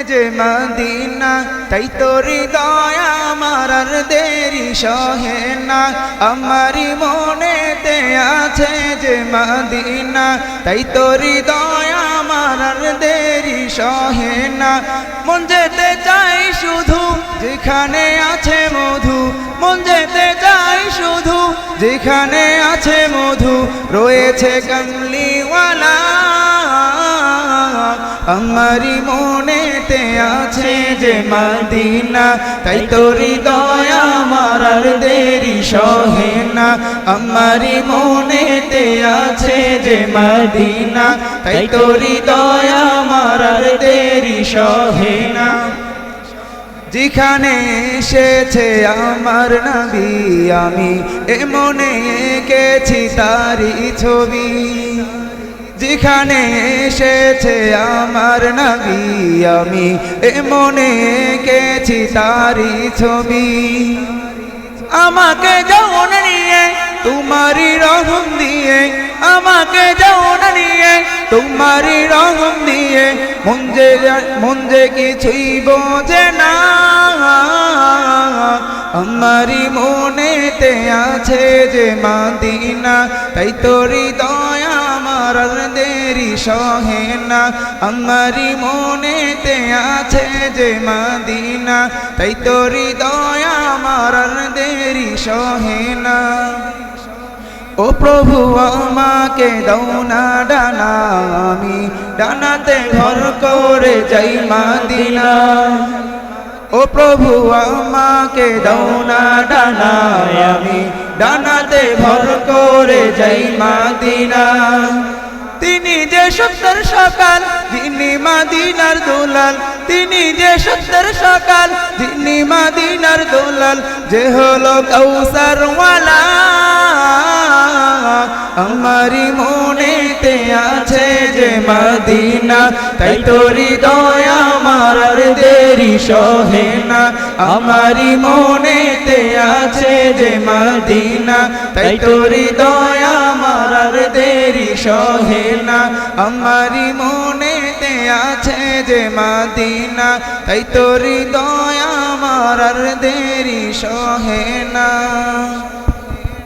যে মদিনা তাই তোর দয়া আমার আর দেরি সহে না আমারি মনেতে আছে যে মদিনা তাই তোর দয়া আমার আর দেরি সহে না মন যেতে চাই শুধু যেখানে আছে মধু মন যেতে চাই শুধু যেখানে আছে মধু রয়েছে কমলিওয়ালা আমারি মনেতে আছে যে মদিনা তাই তোরি দয়া আমার আর দেরি সহে না আমারি মনেতে আছে যে মদিনা তাই তোরি দয়া আমার আর দেরি সহে না যেখানে এসেছে আমার নবী আমি এমনে এঁকেছি তারি ছবি যেখানে এসেছে আমার নবী আমি এমনে এঁকেছি তারি ছবি আমাকে যৌন নিয়ে তোমারি রহম দিয়ে আমাকে যৌন নিয়ে তোমারি রহম দিয়ে মন যে কিছুই বোঝে না আমারি মনেতে আছে যে মদিনা তাই তোরি দয়া আমার আর দেরি সহে না আমারি মনেতে আছে যে মদিনা তাই তোরি দয়া আমার আর দেরি সহে না ও প্রভু আমাকে দাও না ডানা আমি ডানাতে ঘর করে যাই মদিনা ও প্রভু আমাকে দাও না ডানা আমি ডানাতে ঘর করে যাই মদিনা তিনি যে সত্যের সকাল যিনি মদিনার দুলাল তিনি যে সত্যের সকাল যিনি মদিনার দুলাল যে হলো কাউসার ওয়ালা আমারি মনেতে আছে যে মদিনা তাই তোরি দয়া আমার আর দেরি সহে না আমারি মনেতে আছে যে মদিনা তাই তোরি দয়া আমার আর দেরি সহে না আমারি মনেতে আছে যে মদিনা তাই তোরি দয়া আমার আর দেরি সহে না।